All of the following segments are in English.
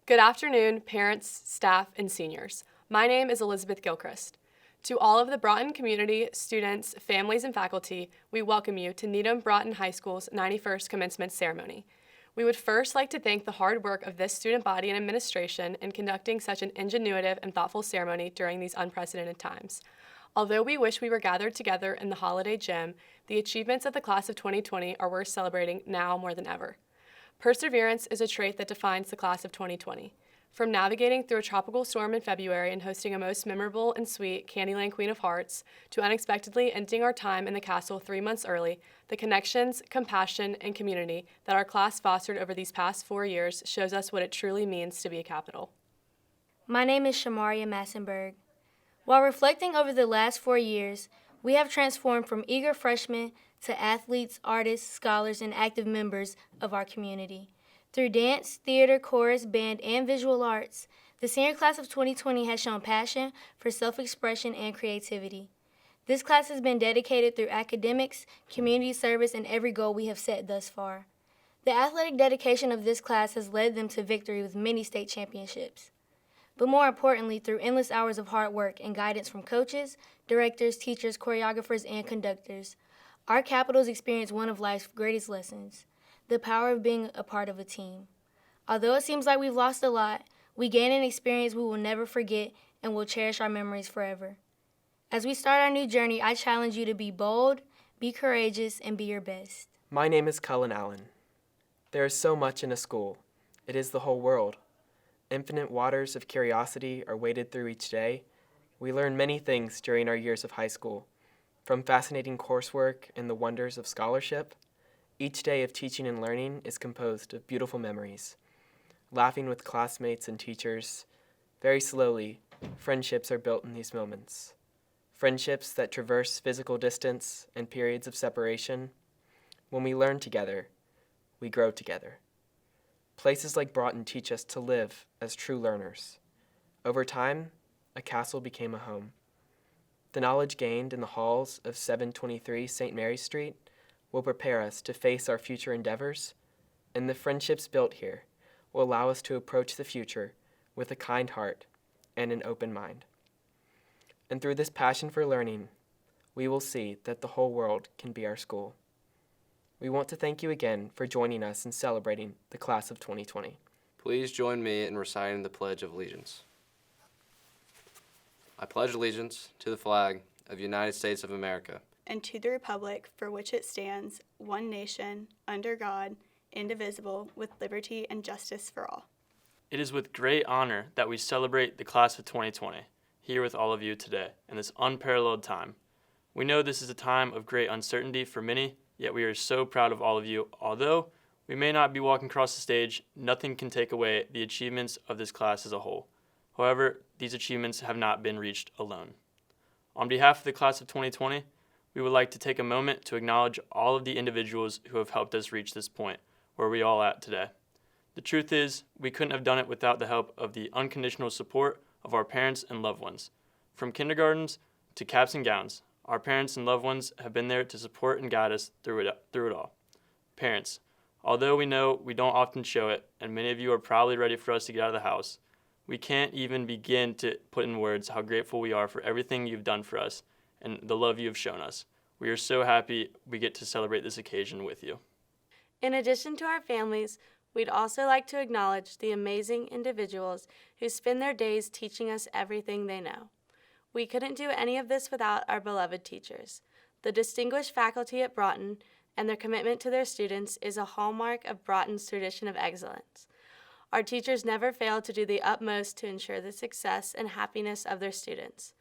Good afternoon, parents, staff, and seniors. My name is Elizabeth Gilchrist. To all of the Broughton community, students, families, and faculty, we welcome you to Needham Broughton High School's 91st Commencement Ceremony. We would first like to thank the hard work of this student body and administration in conducting such an ingenuitive and thoughtful ceremony during these unprecedented times. Although we wish we were gathered together in the holiday gym, the achievements of the class of 2020 are worth celebrating now more than ever. Perseverance is a trait that defines the class of 2020. From navigating through a tropical storm in February and hosting a most memorable and sweet Candyland Queen of Hearts, to unexpectedly ending our time in the castle 3 months early, the connections, compassion, and community that our class fostered over these past 4 years shows us what it truly means to be a capital. My name is Shamaria Massenberg. While reflecting over the last 4 years, we have transformed from eager freshmen to athletes, artists, scholars, and active members of our community. Through dance, theater, chorus, band, and visual arts, the senior class of 2020 has shown passion for self-expression and creativity. This class has been dedicated through academics, community service, and every goal we have set thus far. The athletic dedication of this class has led them to victory with many state championships. But more importantly, through endless hours of hard work and guidance from coaches, directors, teachers, choreographers, and conductors, our Capitals experience one of life's greatest lessons: the power of being a part of a team. Although it seems like we've lost a lot, we gain an experience we will never forget and will cherish our memories forever. As we start our new journey, I challenge you to be bold, be courageous, and be your best. My name is Cullen Allen. There is so much in a school. It is the whole world. Infinite waters of curiosity are waded through each day. We learn many things during our years of high school, from fascinating coursework and the wonders of scholarship. Each day of teaching and learning is composed of beautiful memories. Laughing with classmates and teachers, very slowly, friendships are built in these moments. Friendships that traverse physical distance and periods of separation. When we learn together, we grow together. Places like Broughton teach us to live as true learners. Over time, a castle became a home. The knowledge gained in the halls of 723 St. Mary's Street will prepare us to face our future endeavors, and the friendships built here will allow us to approach the future with a kind heart and an open mind. And through this passion for learning, we will see that the whole world can be our school. We want to thank you again for joining us in celebrating the class of 2020. Please join me in reciting the Pledge of Allegiance. I pledge allegiance to the flag of the United States of America and to the republic for which it stands, one nation, under God, indivisible, with liberty and justice for all. It is with great honor that we celebrate the class of 2020 here with all of you today in this unparalleled time. We know this is a time of great uncertainty for many, yet we are so proud of all of you. Although we may not be walking across the stage, nothing can take away the achievements of this class as a whole. However, these achievements have not been reached alone. On behalf of the class of 2020, we would like to take a moment to acknowledge all of the individuals who have helped us reach this point where we all at today. The truth is, we couldn't have done it without the help of the unconditional support of our parents and loved ones. From kindergartens to caps and gowns, our parents and loved ones have been there to support and guide us through it all. Parents, although we know we don't often show it, and many of you are probably ready for us to get out of the house, we can't even begin to put in words how grateful we are for everything you've done for us and the love you have shown us. We are so happy we get to celebrate this occasion with you. In addition to our families, we'd also like to acknowledge the amazing individuals who spend their days teaching us everything they know. We couldn't do any of this without our beloved teachers. The distinguished faculty at Broughton and their commitment to their students is a hallmark of Broughton's tradition of excellence. Our teachers never fail to do the utmost to ensure the success and happiness of their students.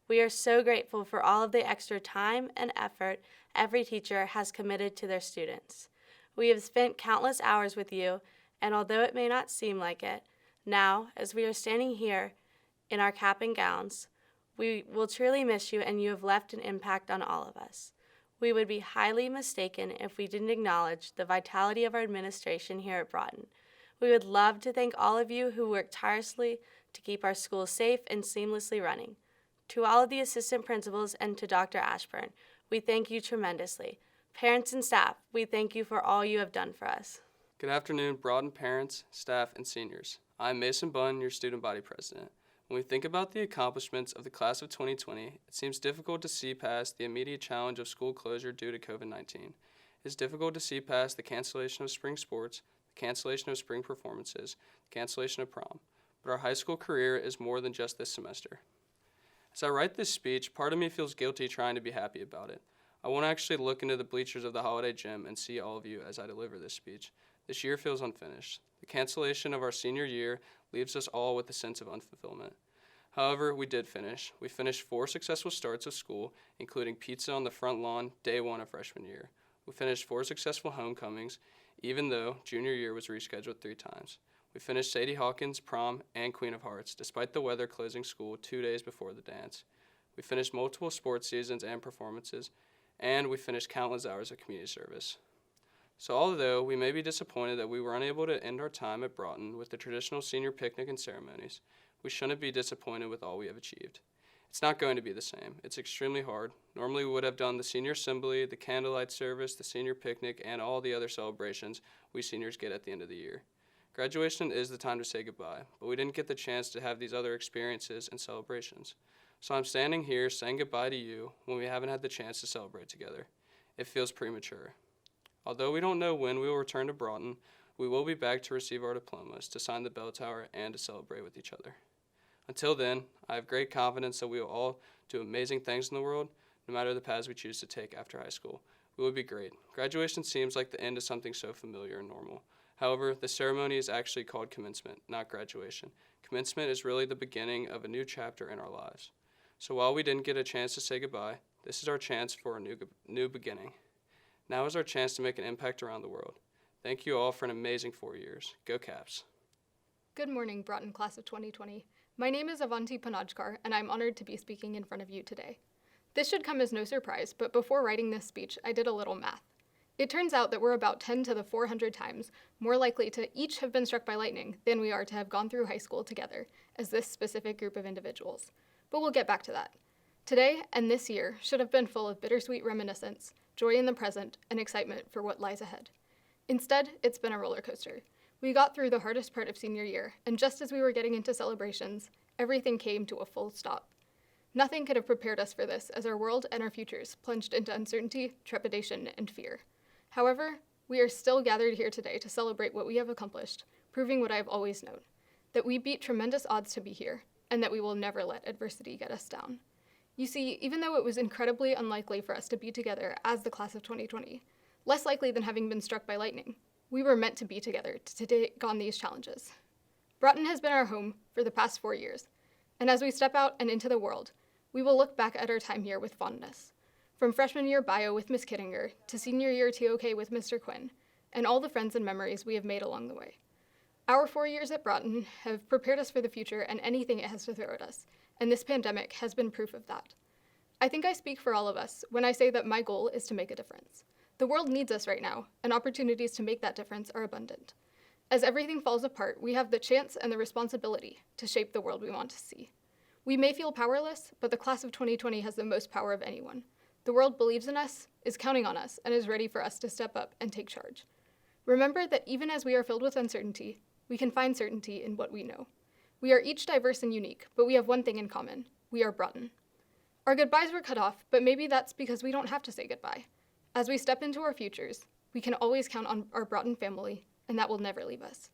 We are so grateful for all of the extra time and effort every teacher has committed to their students. We have spent countless hours with you, and although it may not seem like it, now, as we are standing here in our cap and gowns, we will truly miss you, and you have left an impact on all of us. We would be highly mistaken if we didn't acknowledge the vitality of our administration here at Broughton. We would love to thank all of you who work tirelessly to keep our school safe and seamlessly running. To all of the assistant principals and to Dr. Ashburn, we thank you tremendously. Parents and staff, we thank you for all you have done for us. Good afternoon, Broughton parents, staff, and seniors. I'm Mason Bunn, your student body president. When we think about the accomplishments of the class of 2020, it seems difficult to see past the immediate challenge of school closure due to COVID-19. It's difficult to see past the cancellation of spring sports, the cancellation of spring performances, the cancellation of prom. But our high school career is more than just this semester. As I write this speech, part of me feels guilty trying to be happy about it. I won't actually look into the bleachers of the Holiday Gym and see all of you as I deliver this speech. This year feels unfinished. The cancellation of our senior year leaves us all with a sense of unfulfillment. However, we did finish. We finished 4 successful starts of school, including pizza on the front lawn day 1 of freshman year. We finished 4 successful homecomings, even though junior year was rescheduled 3 times. We finished Sadie Hawkins' prom and Queen of Hearts, despite the weather closing school 2 days before the dance. We finished multiple sports seasons and performances, and we finished countless hours of community service. So although we may be disappointed that we were unable to end our time at Broughton with the traditional senior picnic and ceremonies, we shouldn't be disappointed with all we have achieved. It's not going to be the same. It's extremely hard. Normally we would have done the senior assembly, the candlelight service, the senior picnic, and all the other celebrations we seniors get at the end of the year. Graduation is the time to say goodbye, but we didn't get the chance to have these other experiences and celebrations. So I'm standing here saying goodbye to you when we haven't had the chance to celebrate together. It feels premature. Although we don't know when we will return to Broughton, we will be back to receive our diplomas, to sign the bell tower, and to celebrate with each other. Until then, I have great confidence that we will all do amazing things in the world, no matter the paths we choose to take after high school. We will be great. Graduation seems like the end of something so familiar and normal. However, the ceremony is actually called commencement, not graduation. Commencement is really the beginning of a new chapter in our lives. So while we didn't get a chance to say goodbye, this is our chance for a new beginning. Now is our chance to make an impact around the world. Thank you all for an amazing 4 years. Go Caps. Good morning, Broughton Class of 2020. My name is Avanti Panajkar, and I'm honored to be speaking in front of you today. This should come as no surprise, but before writing this speech, I did a little math. It turns out that we're about 10 to the 400 times more likely to each have been struck by lightning than we are to have gone through high school together as this specific group of individuals. But we'll get back to that. Today and this year should have been full of bittersweet reminiscence, joy in the present, and excitement for what lies ahead. Instead, it's been a roller coaster. We got through the hardest part of senior year, and just as we were getting into celebrations, everything came to a full stop. Nothing could have prepared us for this as our world and our futures plunged into uncertainty, trepidation, and fear. However, we are still gathered here today to celebrate what we have accomplished, proving what I have always known, that we beat tremendous odds to be here, and that we will never let adversity get us down. You see, even though it was incredibly unlikely for us to be together as the class of 2020, less likely than having been struck by lightning, we were meant to be together to take on these challenges. Broughton has been our home for the past 4 years, and as we step out and into the world, we will look back at our time here with fondness. From freshman year bio with Miss Kittinger to senior year TOK with Mr. Quinn, and all the friends and memories we have made along the way. Our 4 years at Broughton have prepared us for the future and anything it has to throw at us, and this pandemic has been proof of that. I think I speak for all of us when I say that my goal is to make a difference. The world needs us right now, and opportunities to make that difference are abundant. As everything falls apart, we have the chance and the responsibility to shape the world we want to see. We may feel powerless, but the class of 2020 has the most power of anyone. The world believes in us, is counting on us, and is ready for us to step up and take charge. Remember that even as we are filled with uncertainty, we can find certainty in what we know. We are each diverse and unique, but we have one thing in common. We are Broughton. Our goodbyes were cut off, but maybe that's because we don't have to say goodbye. As we step into our futures, we can always count on our Broughton family, and that will never leave us.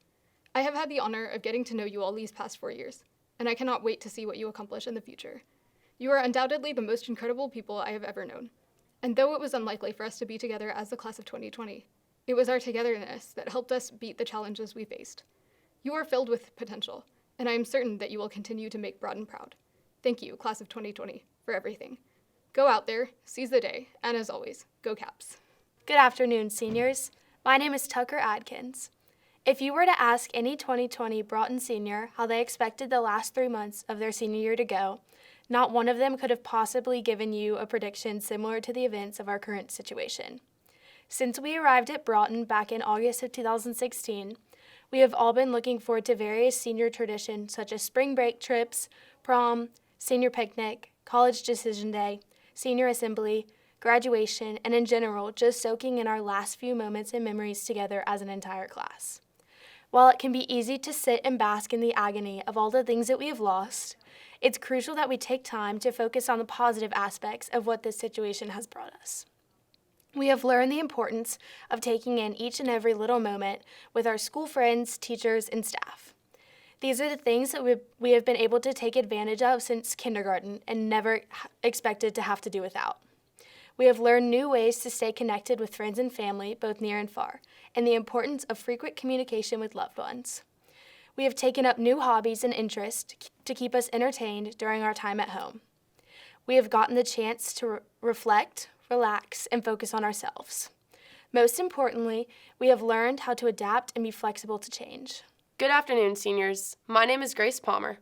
I have had the honor of getting to know you all these past 4 years, and I cannot wait to see what you accomplish in the future. You are undoubtedly the most incredible people I have ever known. And though it was unlikely for us to be together as the class of 2020, it was our togetherness that helped us beat the challenges we faced. You are filled with potential, and I am certain that you will continue to make Broughton proud. Thank you, class of 2020, for everything. Go out there, seize the day, and as always, go Caps. Good afternoon, seniors. My name is Tucker Adkins. If you were to ask any 2020 Broughton senior how they expected the last 3 months of their senior year to go, not one of them could have possibly given you a prediction similar to the events of our current situation. Since we arrived at Broughton back in August of 2016, we have all been looking forward to various senior traditions such as spring break trips, prom, senior picnic, college decision day, senior assembly, graduation, and in general, just soaking in our last few moments and memories together as an entire class. While it can be easy to sit and bask in the agony of all the things that we have lost, it's crucial that we take time to focus on the positive aspects of what this situation has brought us. We have learned the importance of taking in each and every little moment with our school friends, teachers, and staff. These are the things that we have been able to take advantage of since kindergarten and never expected to have to do without. We have learned new ways to stay connected with friends and family, both near and far, and the importance of frequent communication with loved ones. We have taken up new hobbies and interests to keep us entertained during our time at home. We have gotten the chance to reflect, relax, and focus on ourselves. Most importantly, we have learned how to adapt and be flexible to change. Good afternoon, seniors. My name is Grace Palmer.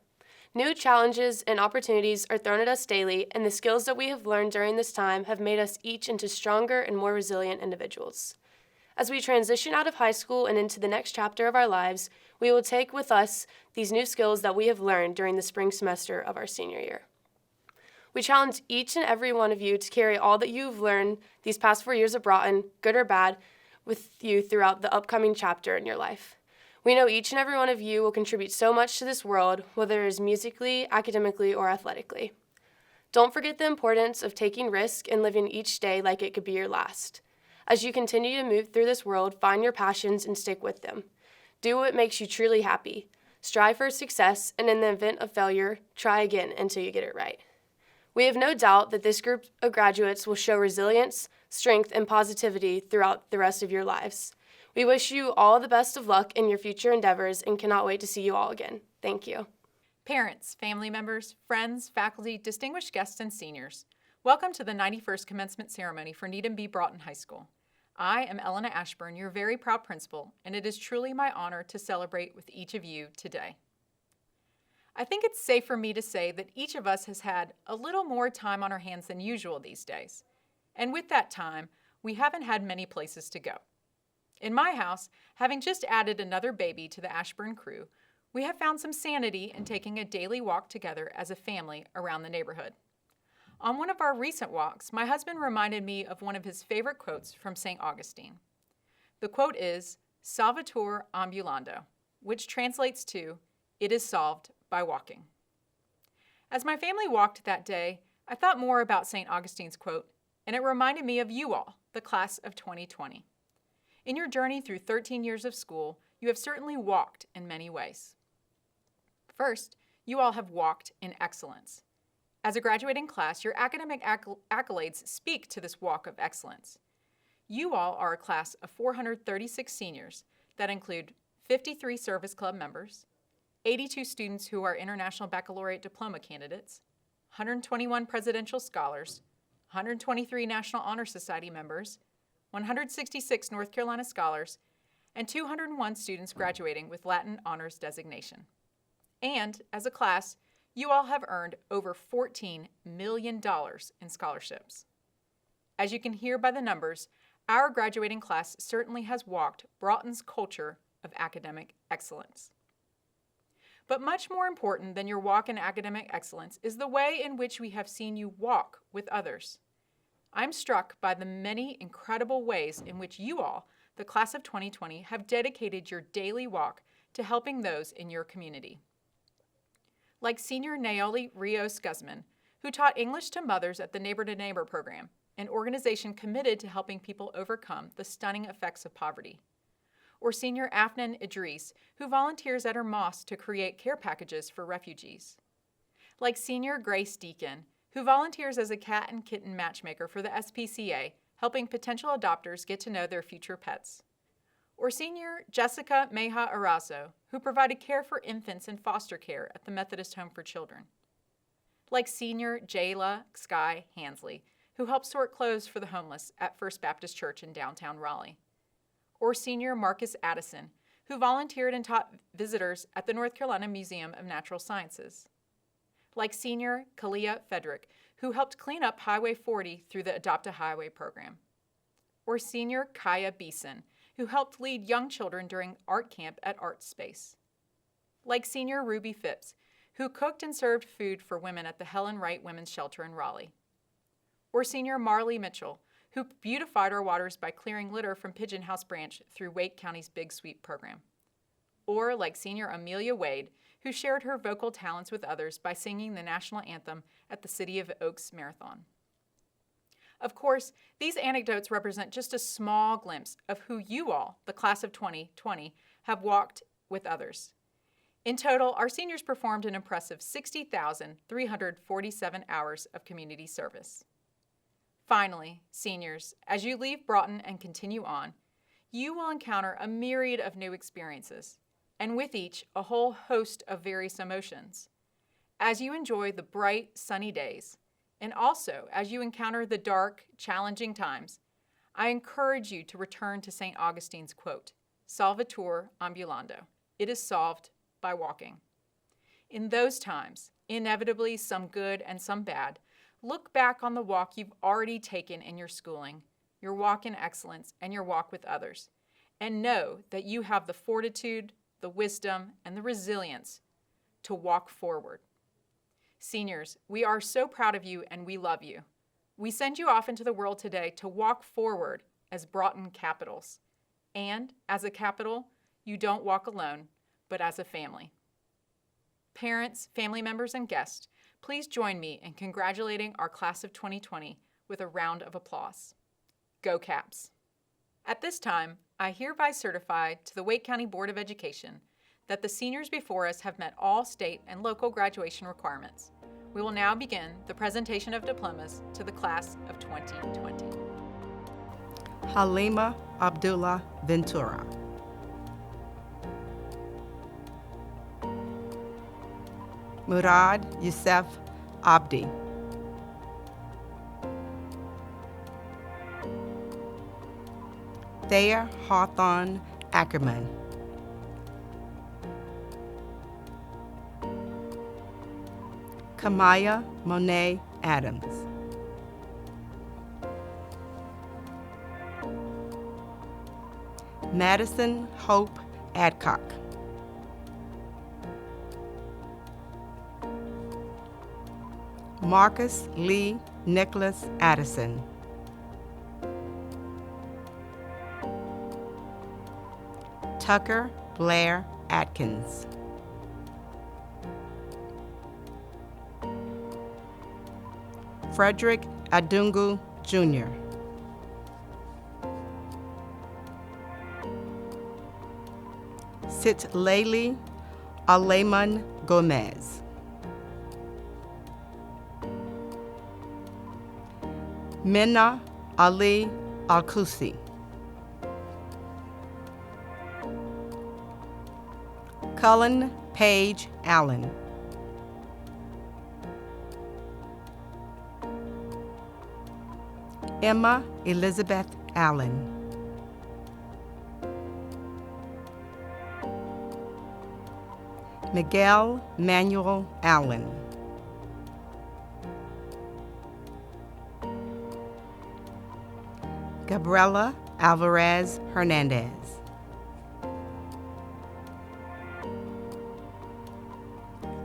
New challenges and opportunities are thrown at us daily, and the skills that we have learned during this time have made us each into stronger and more resilient individuals. As we transition out of high school and into the next chapter of our lives, we will take with us these new skills that we have learned during the spring semester of our senior year. We challenge each and every one of you to carry all that you've learned these past 4 years of Broughton, good or bad, with you throughout the upcoming chapter in your life. We know each and every one of you will contribute so much to this world, whether it is musically, academically, or athletically. Don't forget the importance of taking risk and living each day like it could be your last. As you continue to move through this world, find your passions and stick with them. Do what makes you truly happy. Strive for success, and in the event of failure, try again until you get it right. We have no doubt that this group of graduates will show resilience, strength, and positivity throughout the rest of your lives. We wish you all the best of luck in your future endeavors and cannot wait to see you all again. Thank you. Parents, family members, friends, faculty, distinguished guests, and seniors, welcome to the 91st Commencement Ceremony for Needham B. Broughton High School. I am Elena Ashburn, your very proud principal, and it is truly my honor to celebrate with each of you today. I think it's safe for me to say that each of us has had a little more time on our hands than usual these days. And with that time, we haven't had many places to go. In my house, having just added another baby to the Ashburn crew, we have found some sanity in taking a daily walk together as a family around the neighborhood. On one of our recent walks, my husband reminded me of one of his favorite quotes from St. Augustine. The quote is, "Salvator ambulando," which translates to, "It is solved by walking." As my family walked that day, I thought more about St. Augustine's quote, and it reminded me of you all, the class of 2020. In your journey through 13 years of school, you have certainly walked in many ways. First, you all have walked in excellence. As a graduating class, your academic accolades speak to this walk of excellence. You all are a class of 436 seniors that include 53 service club members, 82 students who are International Baccalaureate Diploma candidates, 121 presidential scholars, 123 National Honor Society members, 166 North Carolina scholars, and 201 students graduating with Latin Honors designation. And, as a class, you all have earned over $14 million in scholarships. As you can hear by the numbers, our graduating class certainly has walked Broughton's culture of academic excellence. But much more important than your walk in academic excellence is the way in which we have seen you walk with others. I'm struck by the many incredible ways in which you all, the class of 2020, have dedicated your daily walk to helping those in your community. Like senior Naoli Rios Guzman, who taught English to mothers at the Neighbor to Neighbor program, an organization committed to helping people overcome the stunning effects of poverty. Or senior Afnan Idris, who volunteers at her mosque to create care packages for refugees. Like senior Grace Deacon, who volunteers as a cat and kitten matchmaker for the SPCA, helping potential adopters get to know their future pets. Or senior Jessica Meja Arazo, who provided care for infants in foster care at the Methodist Home for Children. Like senior Jayla Sky Hansley, who helped sort clothes for the homeless at First Baptist Church in downtown Raleigh. Or senior Marcus Addison, who volunteered and taught visitors at the North Carolina Museum of Natural Sciences. Like senior Kalia Fedrick, who helped clean up Highway 40 through the Adopt a Highway program. Or senior Kaya Beeson, who helped lead young children during art camp at Art Space. Like senior Ruby Phipps, who cooked and served food for women at the Helen Wright Women's Shelter in Raleigh. Or senior Marley Mitchell, who beautified our waters by clearing litter from Pigeon House Branch through Wake County's Big Sweep program. or like senior Amelia Wade, who shared her vocal talents with others by singing the national anthem at the City of Oaks Marathon. Of course, these anecdotes represent just a small glimpse of who you all, the class of 2020, have walked with others. In total, our seniors performed an impressive 60,347 hours of community service. Finally, seniors, as you leave Broughton and continue on, you will encounter a myriad of new experiences, and with each, a whole host of various emotions. As you enjoy the bright, sunny days, and also as you encounter the dark, challenging times, I encourage you to return to St. Augustine's quote, "Solvitur ambulando." It is solved by walking. In those times, inevitably some good and some bad, look back on the walk you've already taken in your schooling, your walk in excellence, and your walk with others, and know that you have the fortitude, the wisdom, and the resilience to walk forward. Seniors, we are so proud of you and we love you. We send you off into the world today to walk forward as Broughton Capitals. And as a capital, you don't walk alone, but as a family. Parents, family members, and guests, please join me in congratulating our class of 2020 with a round of applause. Go Caps! At this time, I hereby certify to the Wake County Board of Education that the seniors before us have met all state and local graduation requirements. We will now begin the presentation of diplomas to the class of 2020. Halima Abdullah Ventura. Murad Youssef Abdi. Thayer Hawthorne Ackerman. Kamaya Monet Adams. Madison Hope Adcock. Marcus Lee Nicholas Addison. Tucker Blair Atkins. Frederick Adungu Jr. Sitlali Aleman Gomez. Minna Ali Alkusi. Cullen Page Allen. Emma Elizabeth Allen. Miguel Manuel Allen. Gabriela Alvarez Hernandez.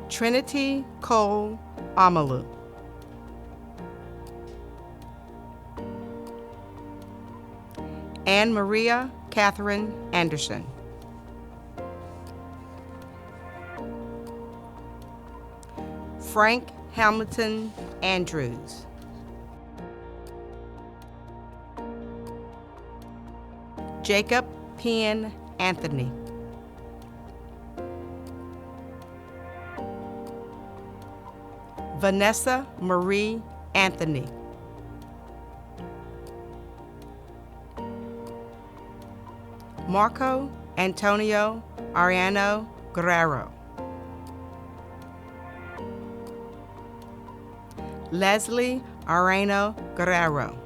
Trinity Cole Amalu. Anne Maria Catherine Anderson. Frank Hamilton Andrews. Jacob Penn Anthony. Vanessa Marie Anthony. Marco Antonio Ariano Guerrero. Leslie Areno Guerrero.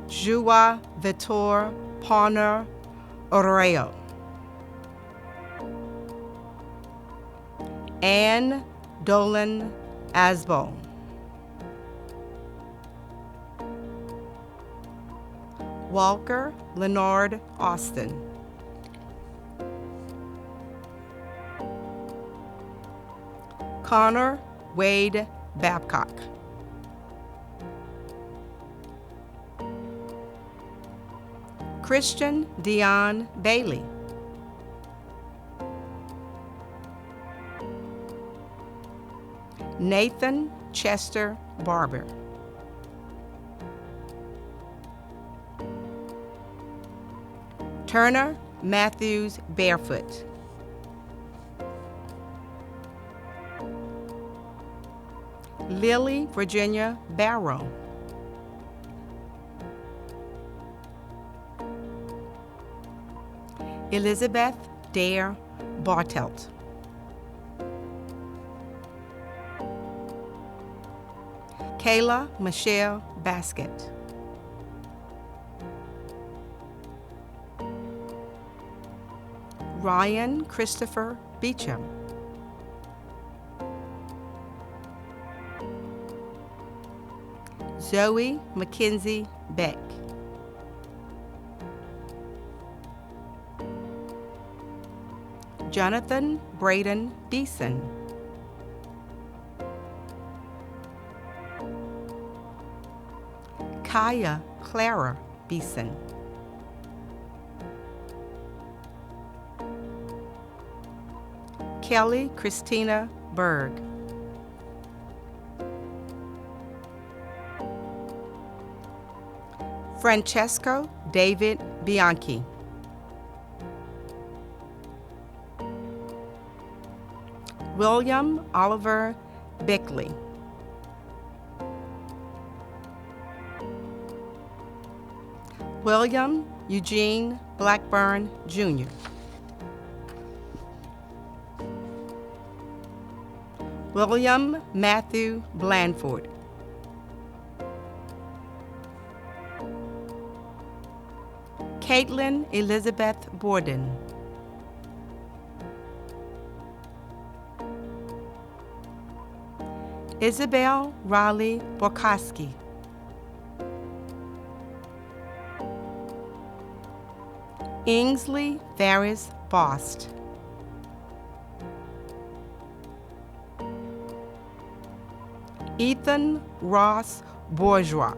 Jua Vitor Parner Oreo. Anne Dolan Asbo. Walker Leonard Austin. Connor Wade Babcock. Christian Dion Bailey. Nathan Chester Barber. Turner Matthews Barefoot. Lily Virginia Barrow. Elizabeth Dare Bartelt. Kayla Michelle Basket. Ryan Christopher Beecham. Zoe Mackenzie Beck. Jonathan Braden Beeson. Kaya Clara Beeson. Kelly Christina Berg. Francesco David Bianchi. William Oliver Beckley. William Eugene Blackburn, Jr. William Matthew Blandford. Caitlin Elizabeth Borden. Isabel Riley Borkowski. Ingsley Ferris Bost. Ethan Ross Bourgeois.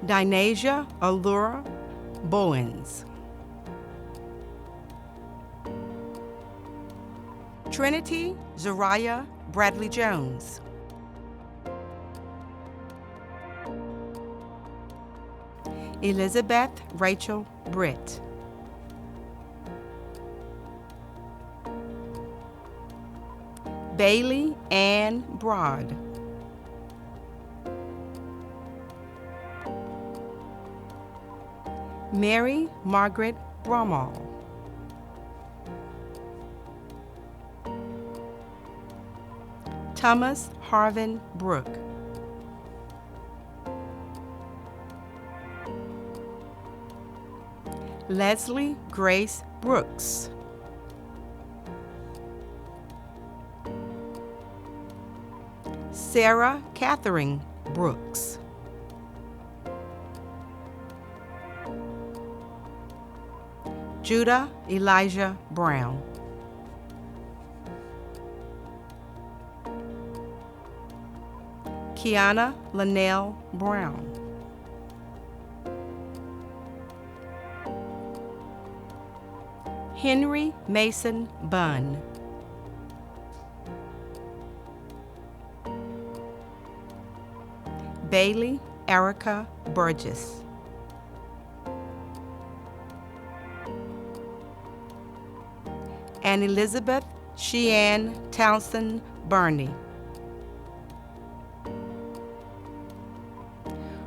Dinasia Allura Bowens. Trinity Zariah Bradley Jones. Elizabeth Rachel Britt. Bailey Ann Broad. Mary Margaret Bromall. Thomas Harvin Brook. Leslie Grace Brooks. Sarah Catherine Brooks. Judah Elijah Brown. Kiana Linnell Brown. Henry Mason Bunn. Bailey Erica Burgess. And Elizabeth Sheann Townsend Burney.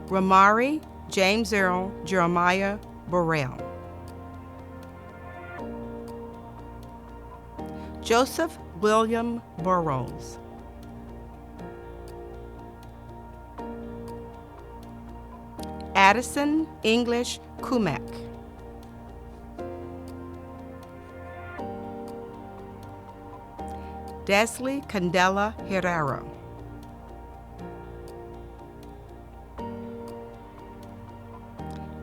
Ramari James Earl Jeremiah Burrell. Joseph William Burrows. Addison English Kumek. Desley Candela Herrera.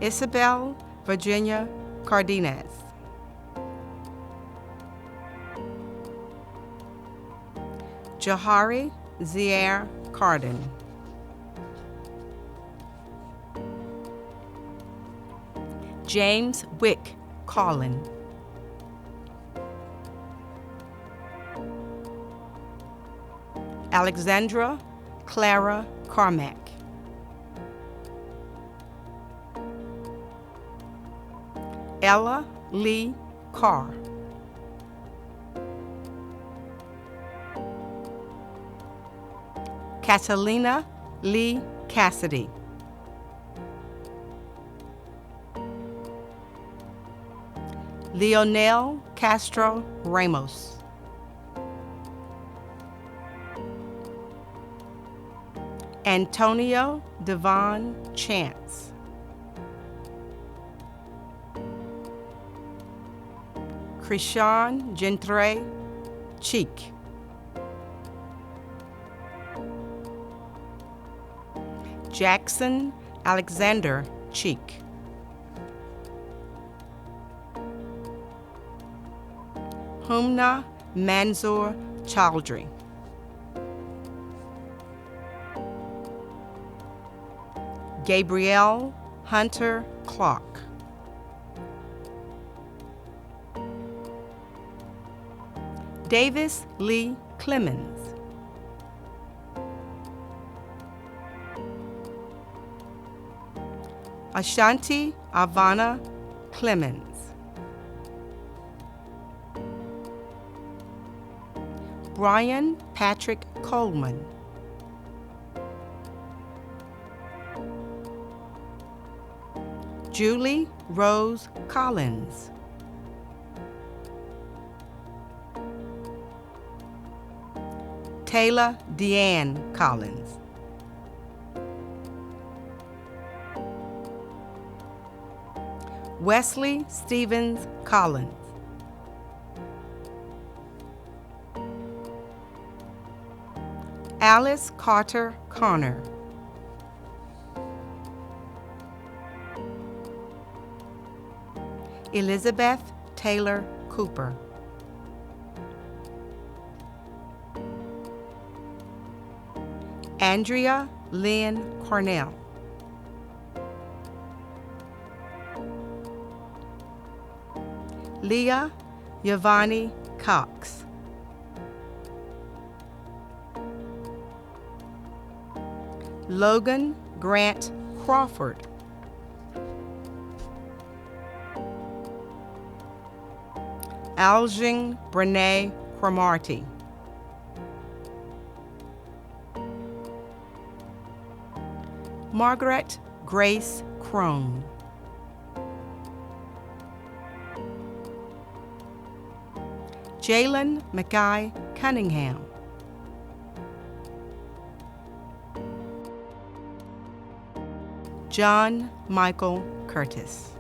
Isabel Virginia Cardenas. Jahari Zier Carden. James Wick Collin. Alexandra Clara Carmack. Ella Lee Carr. Catalina Lee Cassidy. Leonel Castro Ramos. Antonio Devon Chance. Krishan Gentre Cheek. Jackson Alexander Cheek. Humna Manzoor Chowdhury. Gabrielle Hunter Clark. Davis Lee Clemens. Ashanti Ivana Clemens. Brian Patrick Coleman. Julie Rose Collins. Taylor Deanne Collins. Wesley Stevens Collins. Alice Carter Connor. Elizabeth Taylor Cooper. Andrea Lynn Cornell. Leah Yvonne Cox. Logan Grant Crawford. Alging Brene Cromartie. Margaret Grace Crone. Jalen Mackay Cunningham. John Michael Curtis.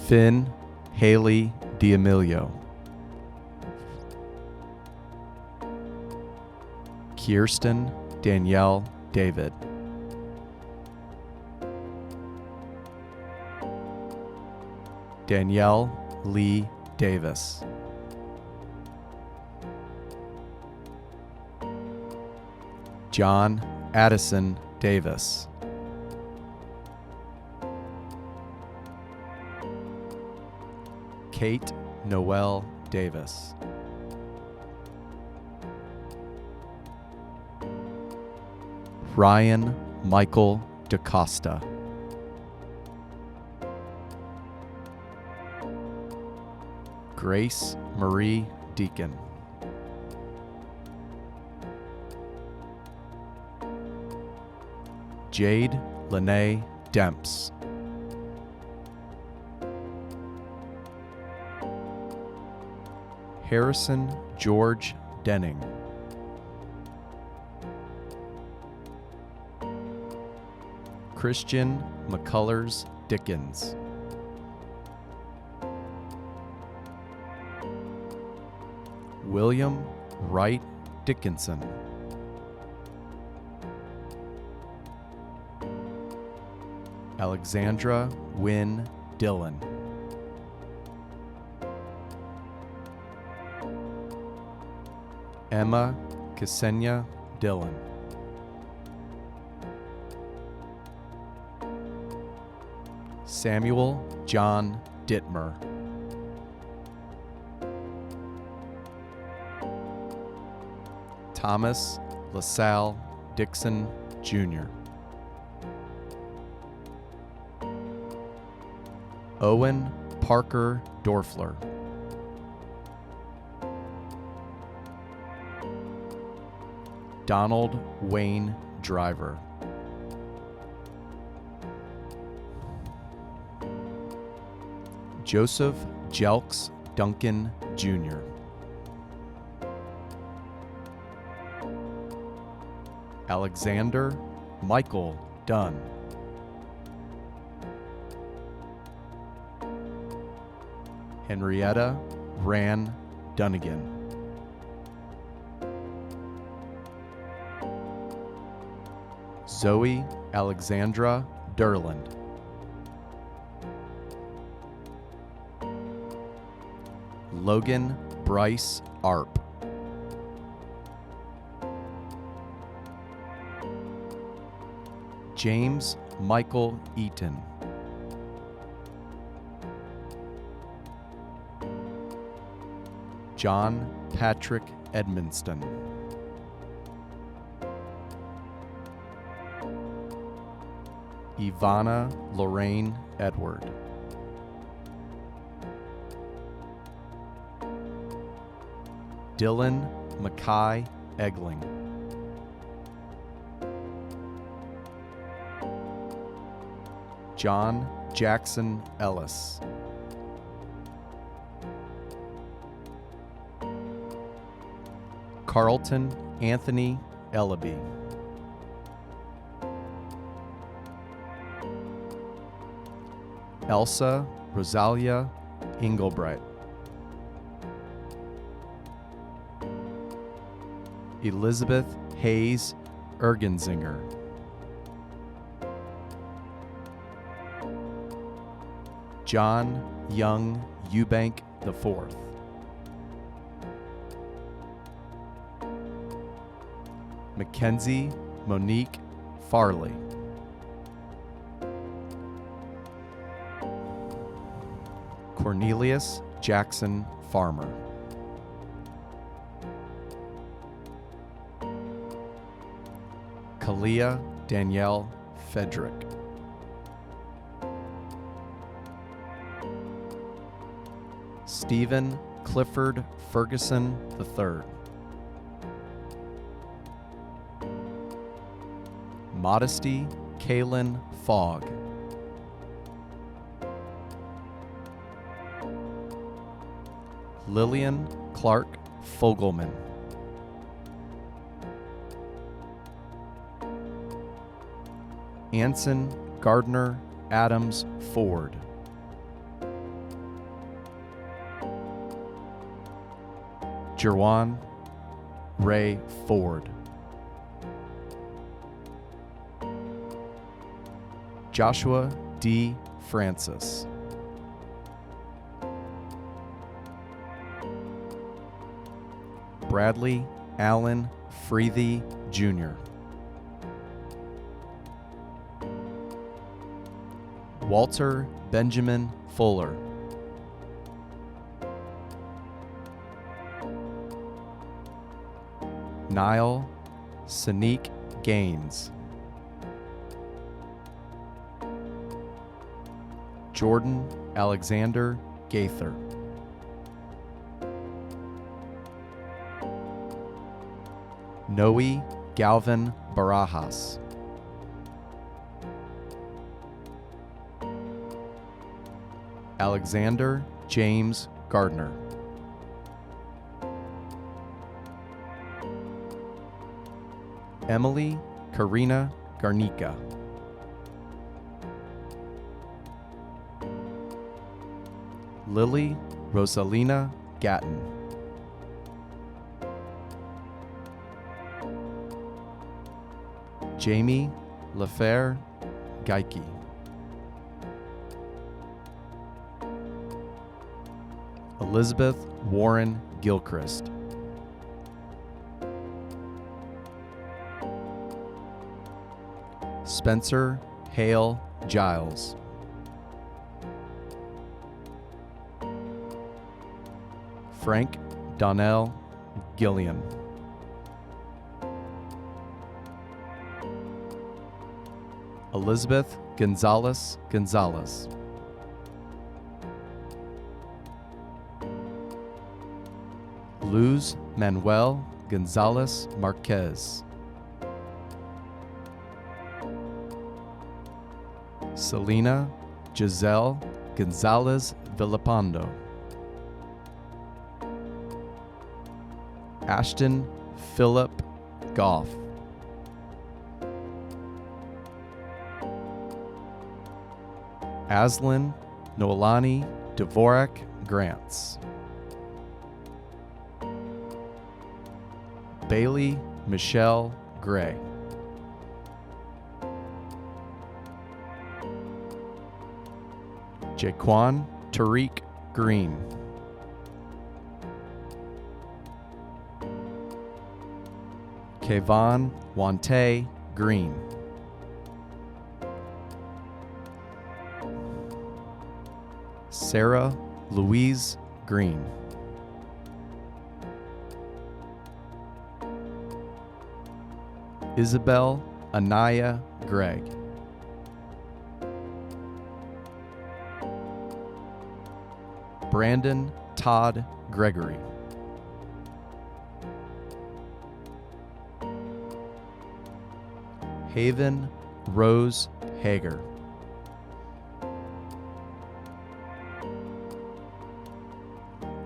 Finn Haley D'Amelio. Kirsten Danielle David. Danielle Lee Davis. John Addison Davis. Kate Noel Davis. Ryan Michael DaCosta. Grace Marie Deacon. Jade Lene Demps. Harrison George Denning. Christian McCullers Dickens. William Wright Dickinson. Alexandra Wynne Dillon. Emma Ksenia Dillon. Samuel John Dittmer. Thomas LaSalle Dixon, Jr. Owen Parker Dorfler. Donald Wayne Driver. Joseph Jelks Duncan, Jr. Alexander Michael Dunn. Henrietta Ran Dunnigan. Zoe Alexandra Derland. Logan Bryce Arp. James Michael Eaton. John Patrick Edmonston. Ivana Lorraine Edward. Dylan Mackay Egling. John Jackson Ellis. Carlton Anthony Ellaby. Elsa Rosalia Engelbreit. Elizabeth Hayes Ergenzinger. John Young Eubank IV. Mackenzie Monique Farley. Cornelius Jackson Farmer. Kalia Danielle Fedrick. Stephen Clifford Ferguson III. Modesty Kaylin Fogg. Lillian Clark Fogelman. Anson Gardner Adams Ford. Jerwan Ray Ford. Joshua D. Francis. Bradley Allen Freethy, Jr. Walter Benjamin Fuller. Niall Sanique Gaines. Jordan Alexander Gaither. Noe Galvin Barajas. Alexander James Gardner. Emily Karina Garnica. Lily Rosalina Gatton. Jamie LaFair Geike. Elizabeth Warren Gilchrist. Spencer Hale Giles. Frank Donnell Gillian. Elizabeth Gonzalez Gonzalez. Luz Manuel Gonzalez Marquez. Selena Giselle Gonzalez Villapando. Ashton Philip Goff. Aslan Noelani Dvorak Grants. Bailey Michelle Gray. Jaquan Tariq Green. Kayvon Wante Green. Sarah Louise Green. Isabel Anaya Gregg. Brandon Todd Gregory. Haven Rose Hager.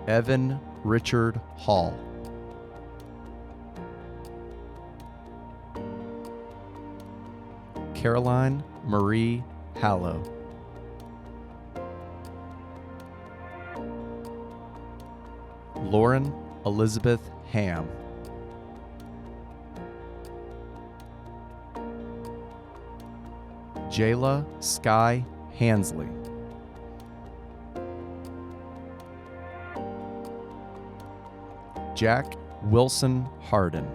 Evan Richard Hall. Caroline Marie Hallow. Lauren Elizabeth Ham. Jayla Sky Hansley. Jack Wilson Harden.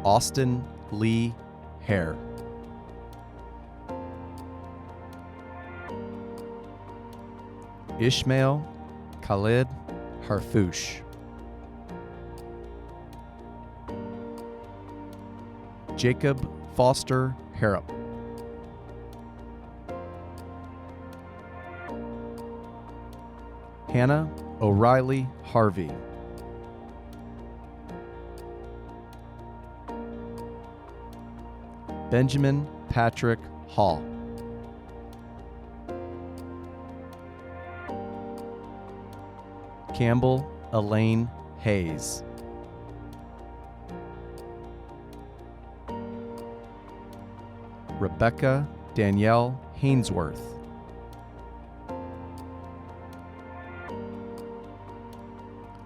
Austin Lee Hare. Ishmael Khalid Harfouche. Jacob Foster Harrop. Hannah O'Reilly Harvey. Benjamin Patrick Hall. Campbell Elaine Hayes. Rebecca Danielle Hainsworth.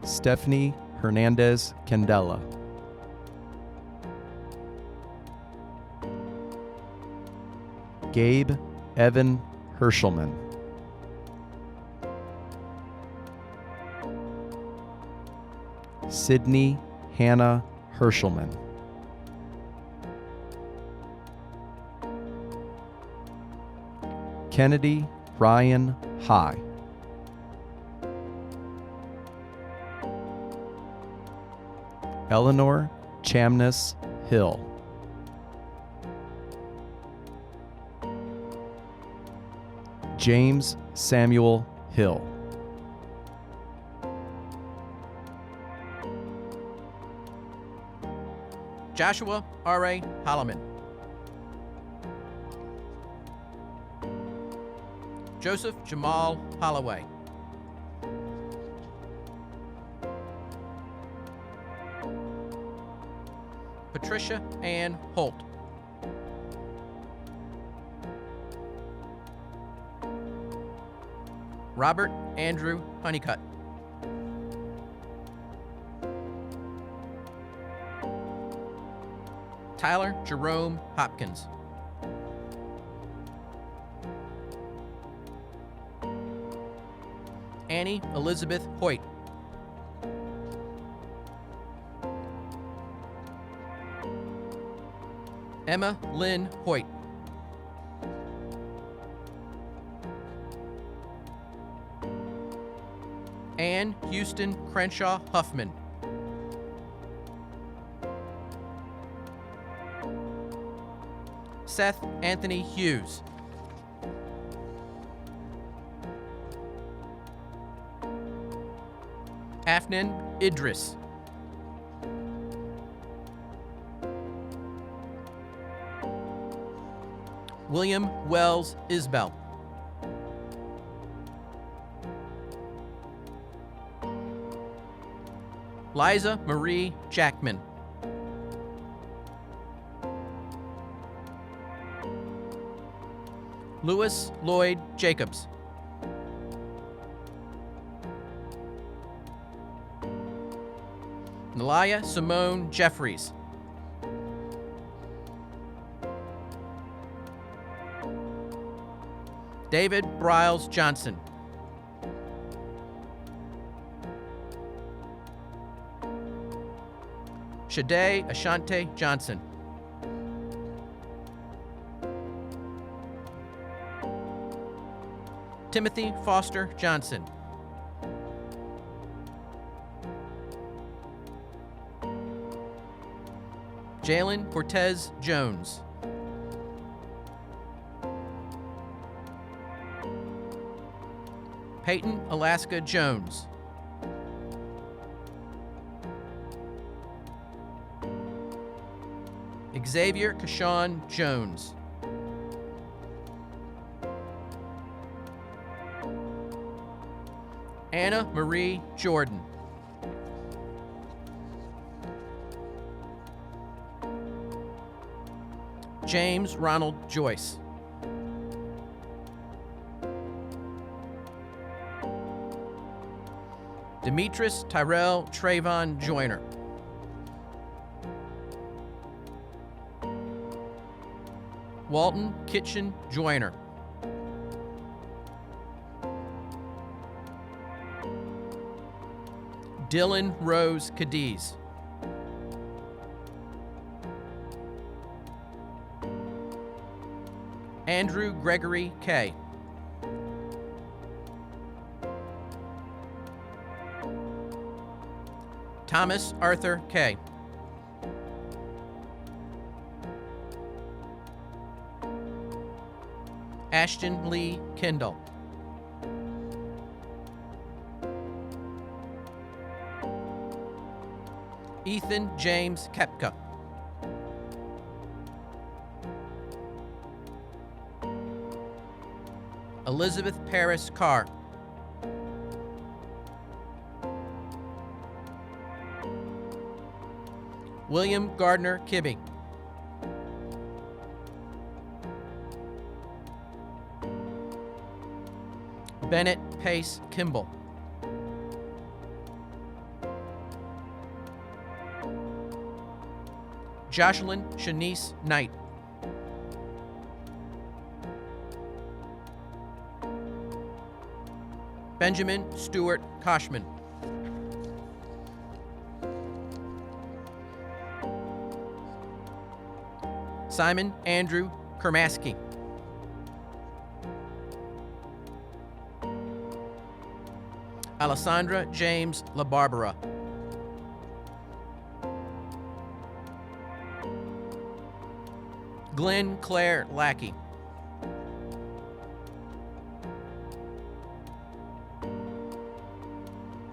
Stephanie Hernandez Candela. Gabe Evan Hershelman. Sydney Hannah Hershelman. Kennedy Ryan High. Eleanor Chamness Hill. James Samuel Hill. Joshua R.A. Holloman. Joseph Jamal Holloway. Patricia Ann Holt. Robert Andrew Honeycutt. Tyler Jerome Hopkins. Annie Elizabeth Hoyt. Emma Lynn Hoyt. Dan Houston Crenshaw Huffman. Seth Anthony Hughes. Afnan Idris. William Wells Isbell. Liza Marie Jackman. Lewis Lloyd Jacobs. Nalaya Simone Jeffries. David Briles Johnson. Shade Ashante Johnson. Timothy Foster Johnson. Jalen Cortez Jones. Peyton Alaska Jones. Xavier Kashawn Jones. Anna Marie Jordan. James Ronald Joyce. Demetris Tyrell Trayvon Joyner. Walton Kitchen Joyner. Dylan Rose Cadiz. Andrew Gregory Kay. Thomas Arthur Kay. Ashton Lee Kendall. Ethan James Kepka. Elizabeth Paris Carr. William Gardner Kibbe. Bennett Pace Kimball. Jocelyn Shanice Knight. Benjamin Stewart Koshman. Simon Andrew Kermaski. Alessandra James LaBarbera. Glenn Claire Lackey.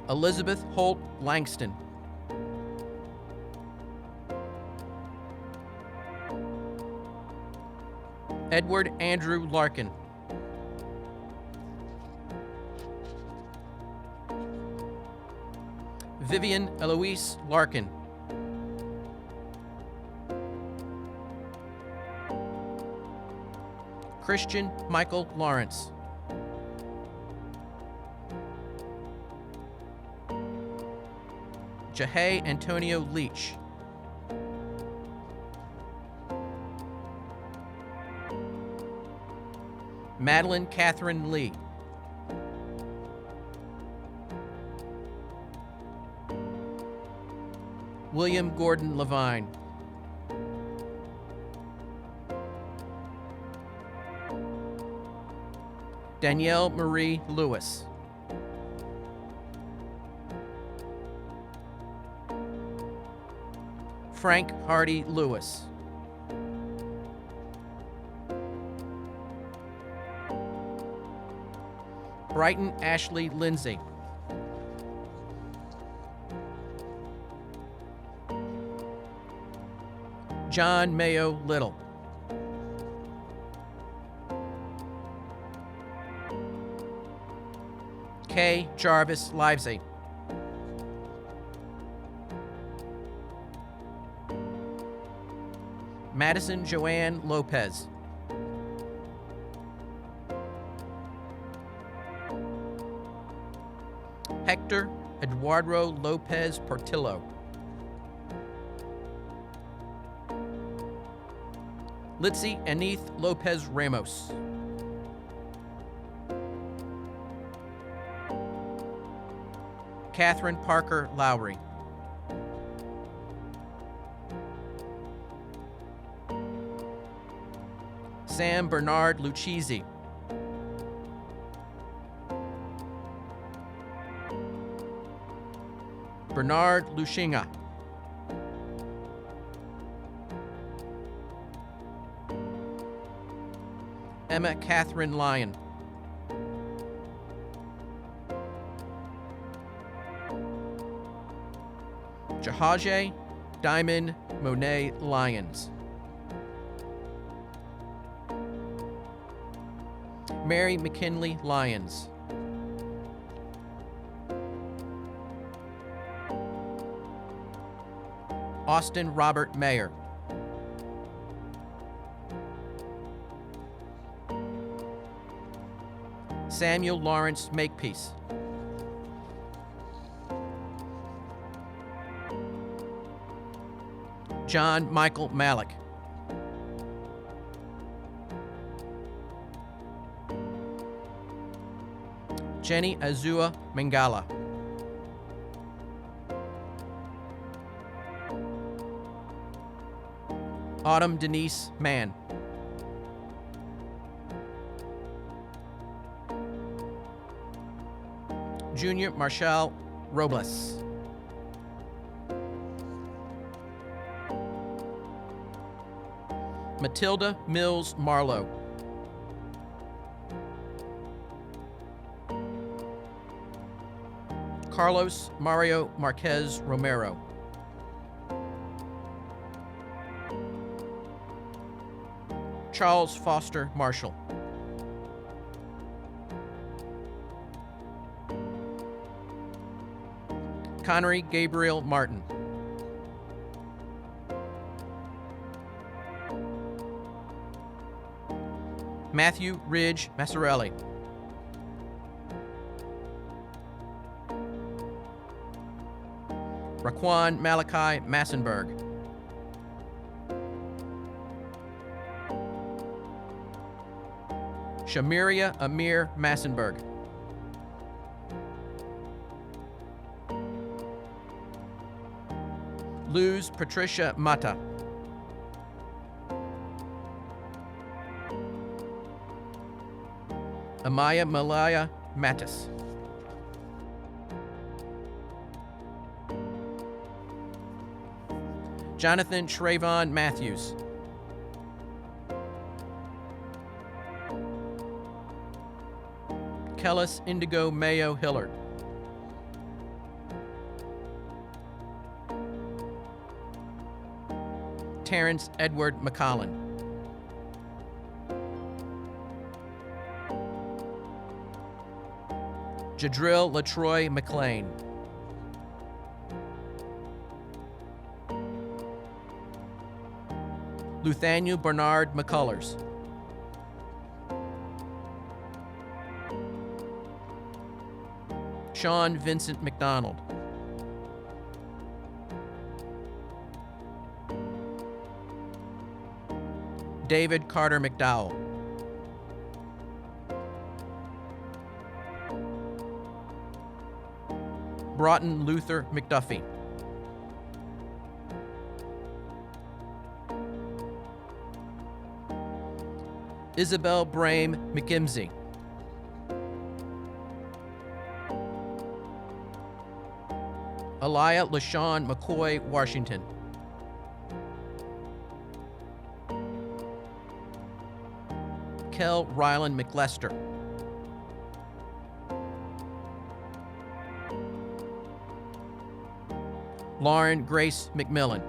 Elizabeth Holt Langston. Edward Andrew Larkin. Vivian Eloise Larkin. Christian Michael Lawrence. Jahay Antonio Leach. Madeline Catherine Lee. William Gordon Levine. Danielle Marie Lewis. Frank Hardy Lewis. Brighton Ashley Lindsay. John Mayo Little. Kay Jarvis Livesey. Madison Joanne Lopez. Hector Eduardo Lopez Portillo. Litzy Anith Lopez Ramos. Catherine Parker Lowry. Sam Bernard Lucchese. Bernard Lushinga. Emma Catherine Lyon. Jahaje Diamond Monet Lyons. Mary McKinley Lyons. Austin Robert Mayer. Samuel Lawrence Makepeace. John Michael Malik. Jenny Azua Mangala. Autumn Denise Mann. Junior Marshall Robles. Matilda Mills Marlowe. Carlos Mario Marquez Romero. Charles Foster Marshall. Connery Gabriel Martin. Matthew Ridge Massarelli. Raquan Malachi Massenberg. Shamiria Amir Massenberg. Luz Patricia Mata. Amaya Malaya Mattis. Jonathan Trayvon Matthews. Kellis Indigo Mayo Hillard. Terrence Edward McCollin. Jadrill Latroy McLean. Luthaniel Bernard McCullers. Sean Vincent McDonald. David Carter McDowell. Broughton Luther McDuffie. Isabel Brame McGimsey. Elia LaShawn McCoy Washington. Raquel Ryland McLester. Lauren Grace McMillan.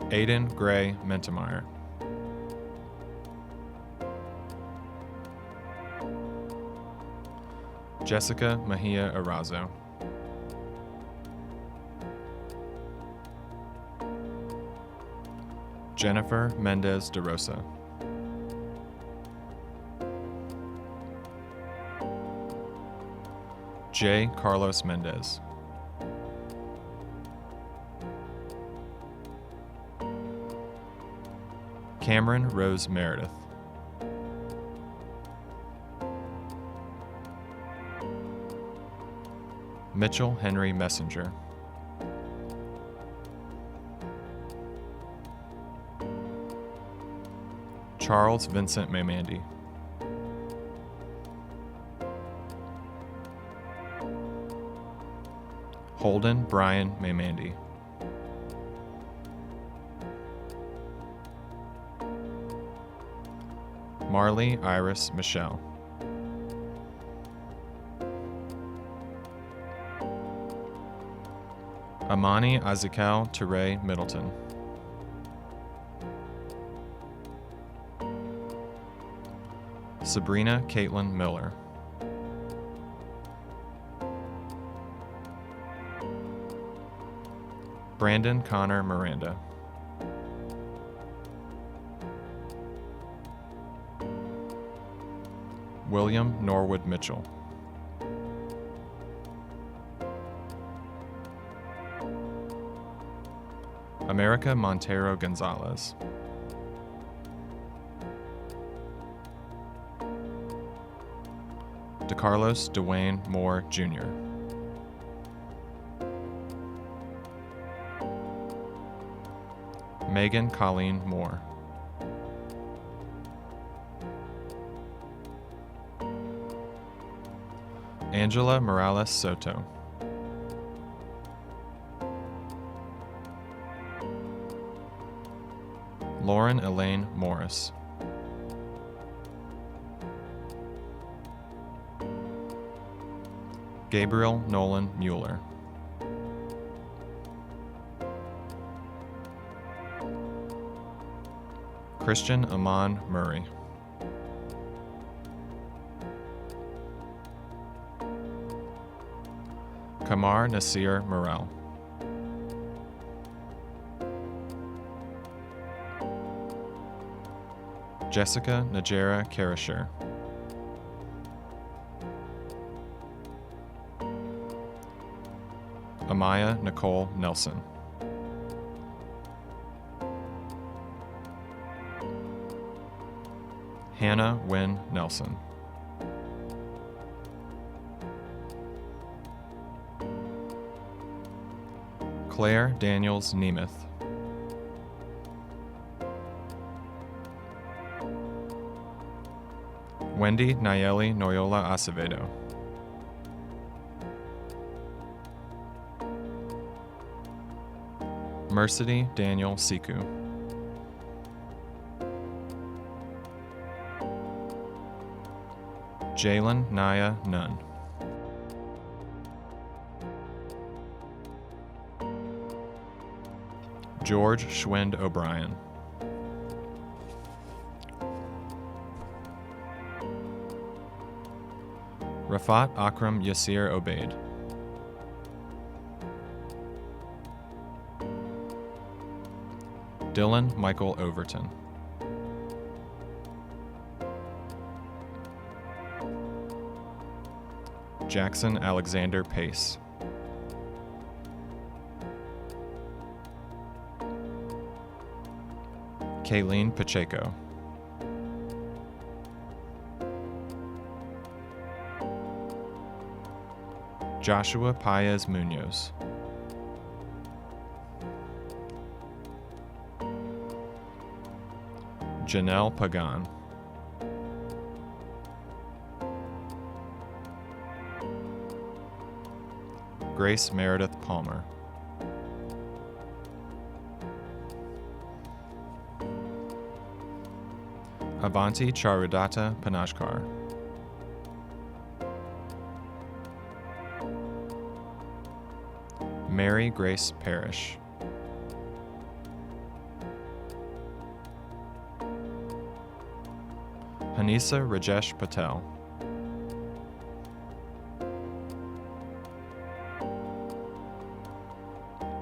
Aiden Gray Mentemeyer. Jessica Mejia Arazo. Jennifer Mendez de Rosa. J. Carlos Mendez. Cameron Rose Meredith. Mitchell Henry Messenger. Charles Vincent Mamandi. Holden Brian Mamandi. Marley Iris Michelle. Amani Azikel Ture Middleton. Sabrina Caitlin Miller. Brandon Connor Miranda. William Norwood Mitchell. America Montero Gonzalez. DeCarlos Dwayne Moore Jr. Megan Colleen Moore. Angela Morales Soto. Lauren Elaine Morris. Gabriel Nolan Mueller. Christian Amon Murray. Kamar Nasir Morel. Jessica Najera Karasher. Amaya Nicole Nelson. Hannah Wynn Nelson. Claire Daniels Nemeth. Wendy Nayeli Noyola Acevedo. Mercedy Daniel Siku. Jalen Naya Nunn. George Schwind O'Brien. Rafat Akram Yasir Obeid. Dylan Michael Overton. Jackson Alexander Pace. Kayleen Pacheco. Joshua Paez Munoz. Janelle Pagan. Grace Meredith Palmer. Avanti Charudata Panajkar. Mary Grace Parrish. Hanisa Rajesh Patel.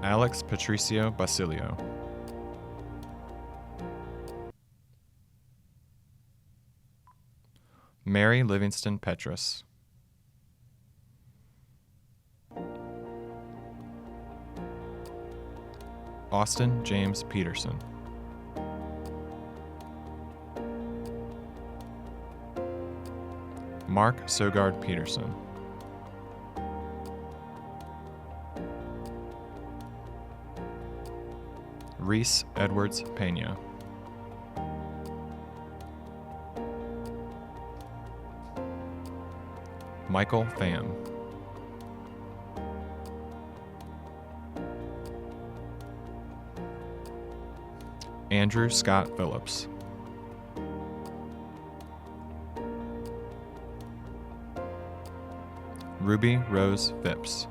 Alex Patricio Basilio. Mary Livingston Petrus. Austin James Peterson. Mark Sogard Peterson. Reese Edwards Pena. Michael Pham. Andrew Scott Phillips. Ruby Rose Phipps.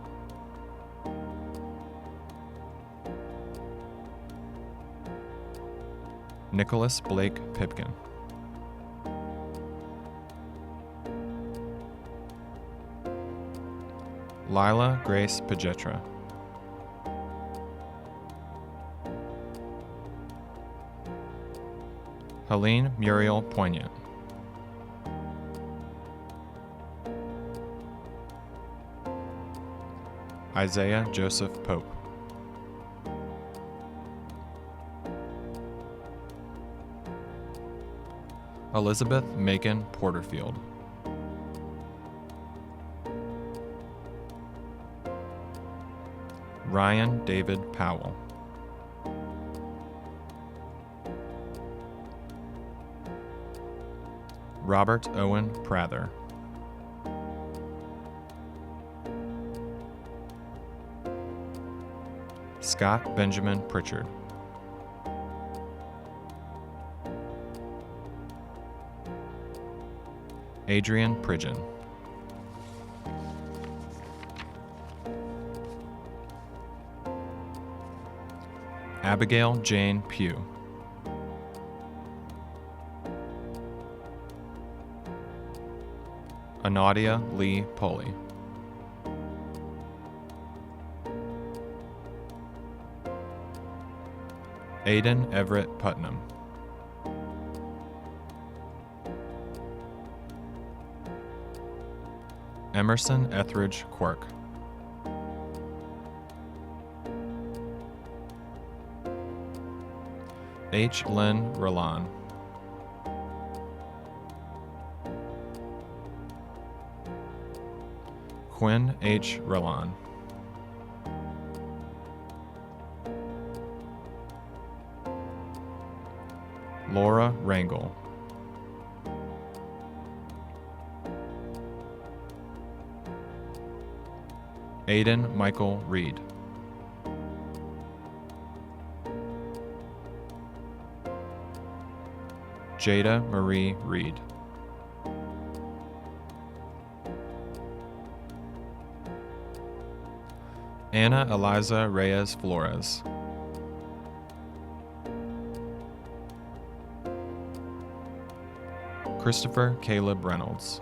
Nicholas Blake Pipkin. Lila Grace Pajetra. Helene Muriel Poignant. Isaiah Joseph Pope. Elizabeth Macon Porterfield. Ryan David Powell. Robert Owen Prather. Scott Benjamin Pritchard. Adrian Pridgeon. Abigail Jane Pugh. Anadia Lee Poley. Aiden Everett Putnam. Emerson Etheridge Quirk. H. Lynn Roland. Quinn H. Roland. Laura Rangel. Aiden Michael Reed. Jada Marie Reed. Anna Eliza Reyes Flores. Christopher Caleb Reynolds.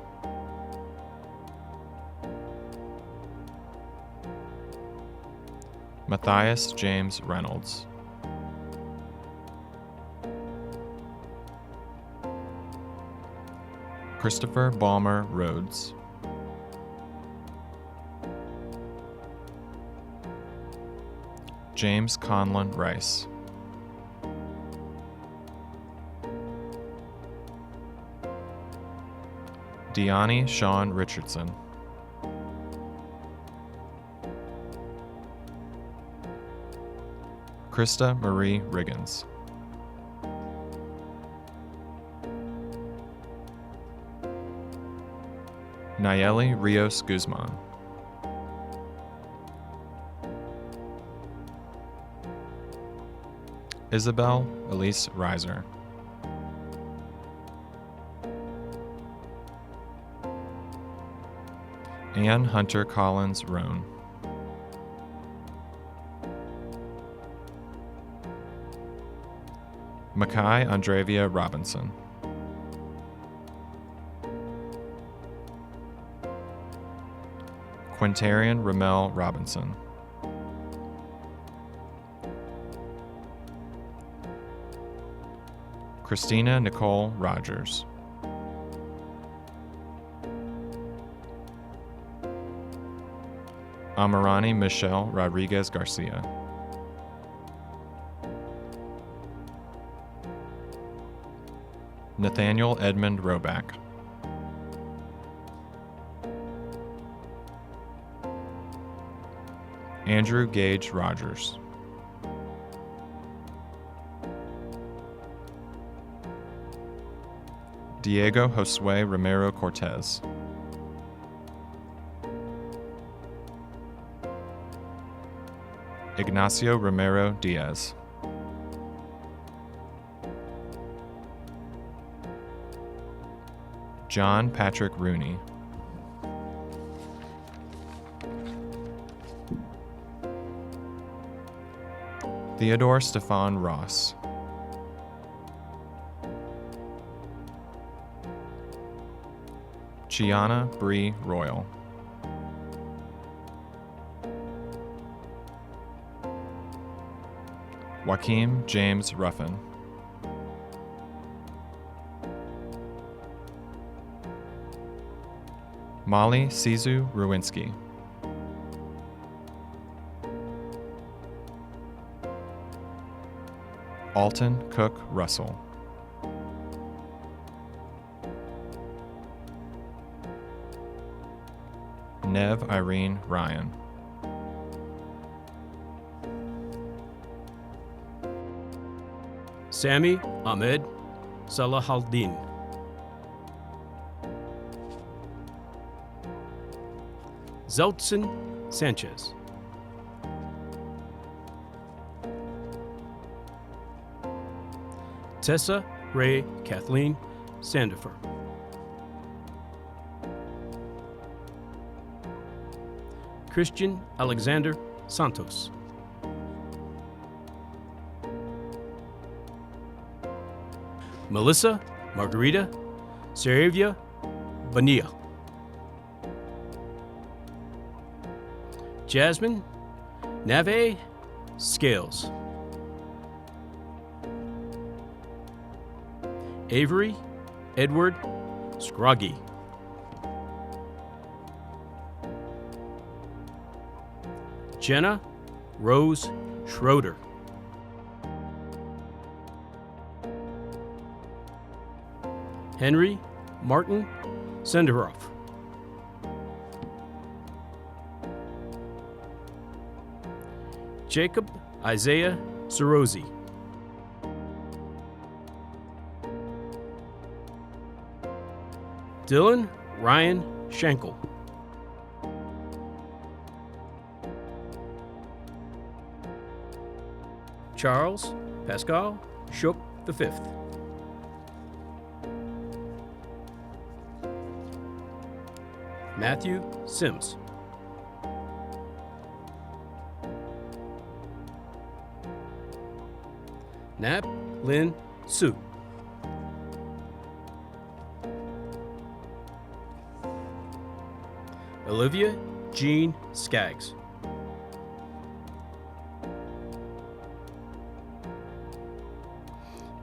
Matthias James Reynolds. Christopher Balmer Rhodes. James Conlon Rice. Deani Sean Richardson. Krista Marie Riggins. Nayeli Rios Guzman. Isabel Elise Reiser. Ann Hunter Collins Roan. Makai Andravia Robinson. Quintarian Ramel Robinson. Christina Nicole Rogers. Amarani Michelle Rodriguez Garcia. Nathaniel Edmund Roback. Andrew Gage Rogers. Diego Josue Romero Cortez. Ignacio Romero Diaz. John Patrick Rooney. Theodore Stefan Ross. Chiana Bree Royal. Joaquim James Ruffin. Molly Sizu Ruwinski. Alton Cook Russell. Nev Irene Ryan. Sami Ahmed Salahaldin. Zeltsin Sanchez. Tessa Ray Kathleen Sandifer. Christian Alexander Santos. Melissa Margarita Saravia Bonilla. Jasmine Nave Scales. Avery Edward Scroggy. Jenna Rose Schroeder. Henry Martin Senderoff. Jacob Isaiah Sorozi. Dylan Ryan Schenkel. Charles Pascal Shook V. Matthew Sims. Nap Lynn Sue. Olivia Jean Skaggs.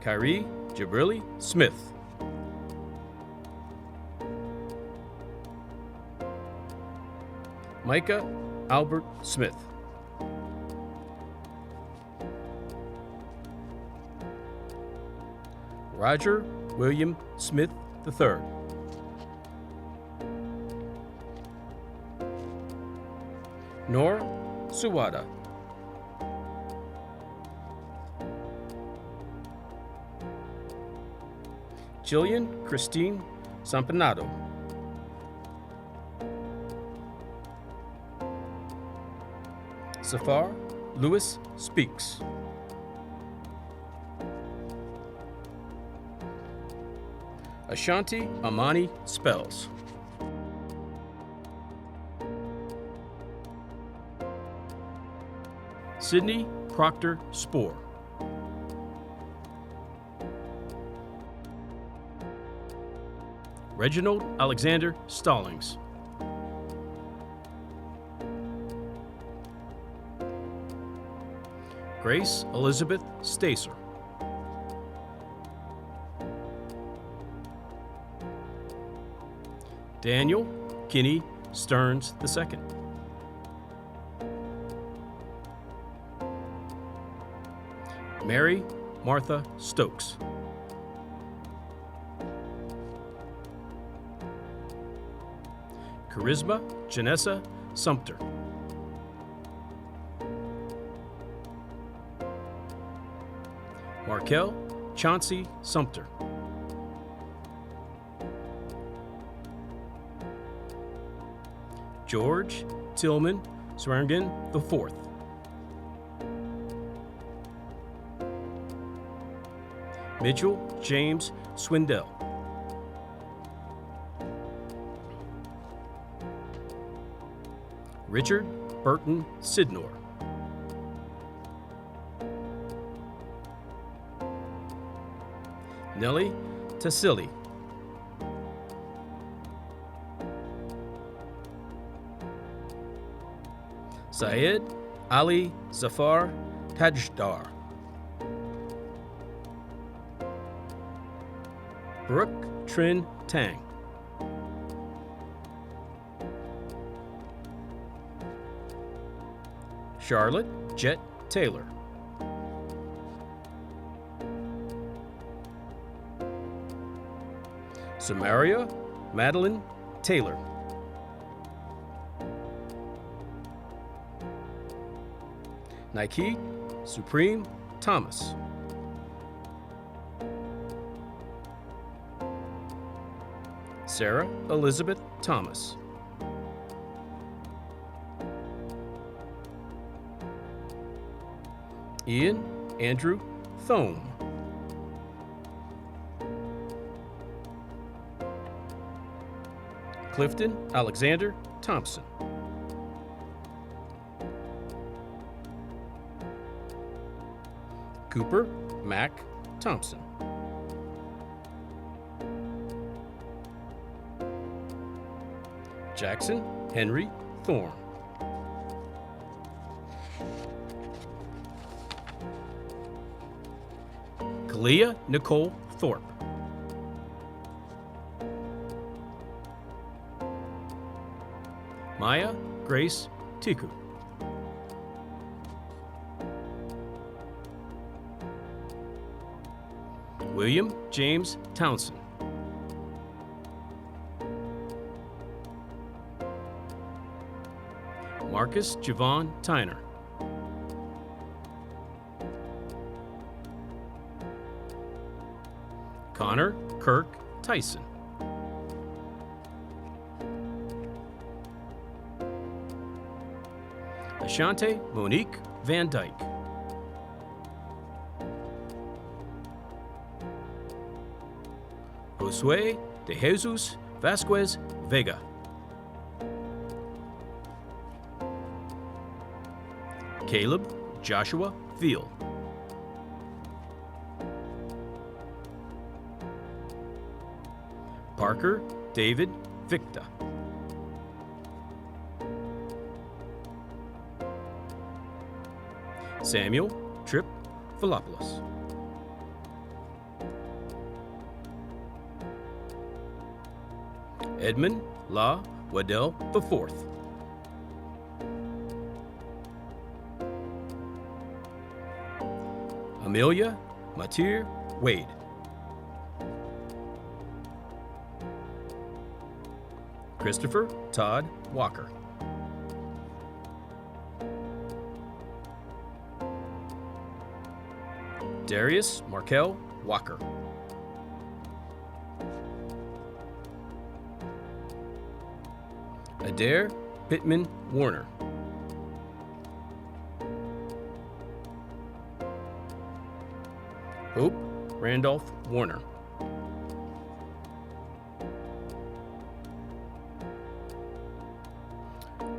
Kyrie Jabrili Smith. Micah Albert Smith. Roger William Smith III. Nora Suwada. Jillian Christine Sampanato. Safar Lewis Speaks. Ashanti Amani Spells. Sydney Proctor Spoor. Reginald Alexander Stallings. Grace Elizabeth Stacer. Daniel Kinney Stearns II. Mary Martha Stokes. Charisma Janessa Sumter. Markel Chauncey Sumter. George Tillman Swearingen IV. Mitchell James Swindell. Richard Burton Sidnor. Nellie Tassili. Syed Ali Zafar Tajdar. Brooke Trin Tang. Charlotte Jet Taylor. Samaria Madeline Taylor. Nike Supreme Thomas. Sarah Elizabeth Thomas. Ian Andrew Thome. Clifton Alexander Thompson. Cooper Mac Thompson. Jackson Henry Thorne. Kalia Nicole Thorpe. Maya Grace Tiku. William James Townsend. Marcus Javon Tyner. Connor Kirk Tyson. Ashante Monique Van Dyke. Josue de Jesus Vasquez Vega. Caleb Joshua Field. Parker David Victa. Samuel Tripp Philopoulos. Edmund La Waddell IV. Amelia Matir Wade. Christopher Todd Walker. Darius Markel Walker. Adair Pittman Warner. Hope Randolph Warner.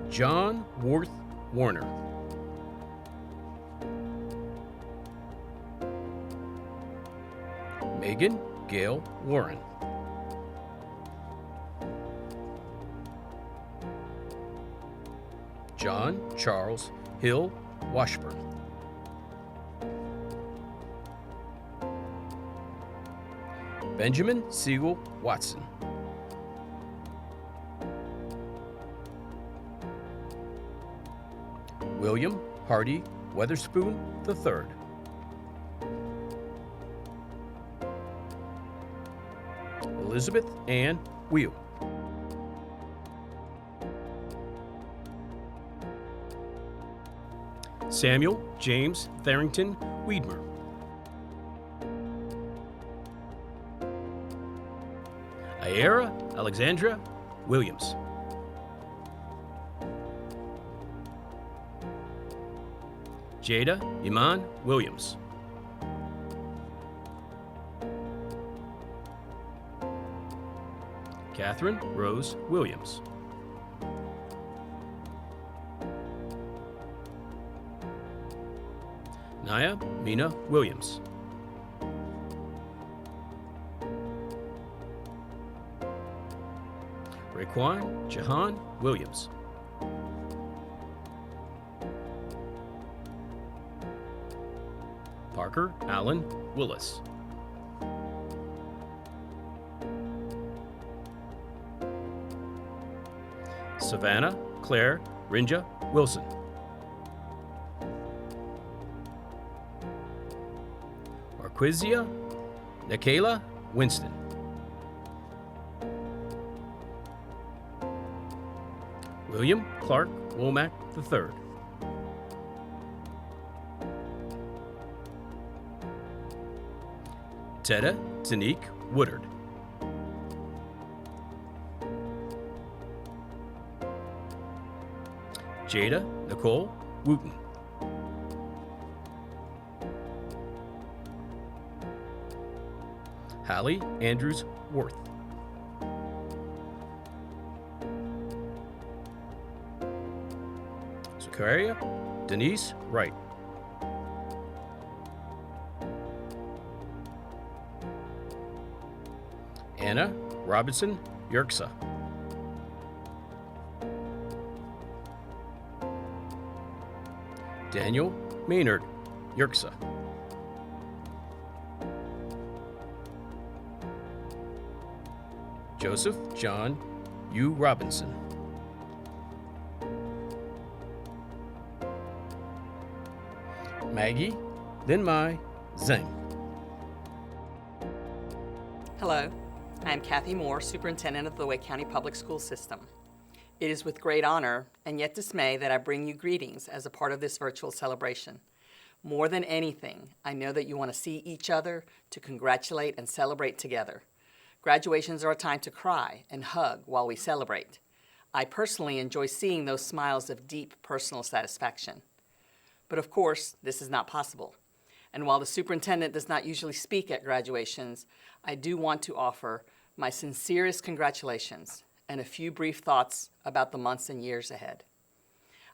John Worth Warner. Megan Gail Warren. John Charles Hill Washburn. Benjamin Siegel Watson. William Hardy Weatherspoon III. Elizabeth Ann Wheel. Samuel James Tharrington Weedmer. Ayera Alexandra Williams. Jada Iman Williams. Catherine Rose Williams. Naya Mina Williams. Raekwon Jahan Williams. Parker Allen Willis. Savannah Claire Rinja Wilson. Marquizia Nikayla Winston. William Clark Womack III. Tetta Tanique Woodard. Jada Nicole Wooten. Hallie Andrews Worth. Zakaria Denise Wright. Anna Robinson Yerksa. Daniel Maynard Yerksa. Joseph John U. Robinson. Maggie Linmai Zhang. Hello, I am Kathy Moore, Superintendent of the Wake County Public School System. It is with great honor and yet dismay that I bring you greetings as a part of this virtual celebration. More than anything, I know that you want to see each other, to congratulate and celebrate together. Graduations are a time to cry and hug while we celebrate. I personally enjoy seeing those smiles of deep personal satisfaction. But of course, this is not possible. And while the superintendent does not usually speak at graduations, I do want to offer my sincerest congratulations and a few brief thoughts about the months and years ahead.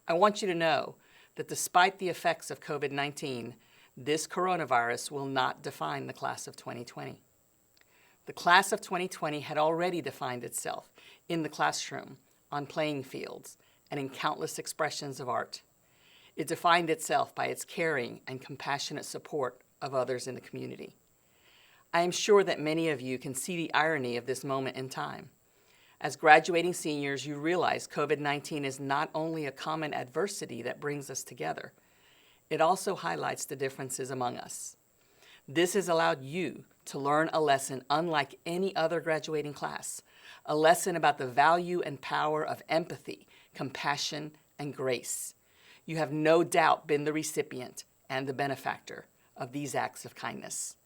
I want you to know that despite the effects of COVID-19, this coronavirus will not define the class of 2020. The class of 2020 had already defined itself in the classroom, on playing fields, and in countless expressions of art. It defined itself by its caring and compassionate support of others in the community. I am sure that many of you can see the irony of this moment in time. As graduating seniors, you realize COVID-19 is not only a common adversity that brings us together, it also highlights the differences among us. This has allowed you to learn a lesson unlike any other graduating class, a lesson about the value and power of empathy, compassion, and grace. You have no doubt been the recipient and the benefactor of these acts of kindness.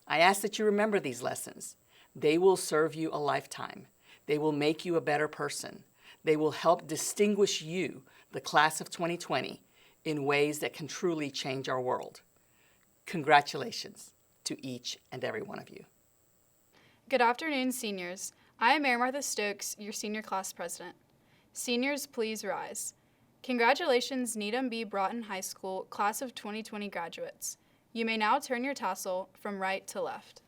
I ask that you remember these lessons. They will serve you a lifetime. They will make you a better person. They will help distinguish you, the class of 2020, in ways that can truly change our world. Congratulations to each and every one of you. Good afternoon, seniors. I am Mary Martha Stokes, your senior class president. Seniors, please rise. Congratulations, Needham B. Broughton High School, class of 2020 graduates. You may now turn your tassel from right to left.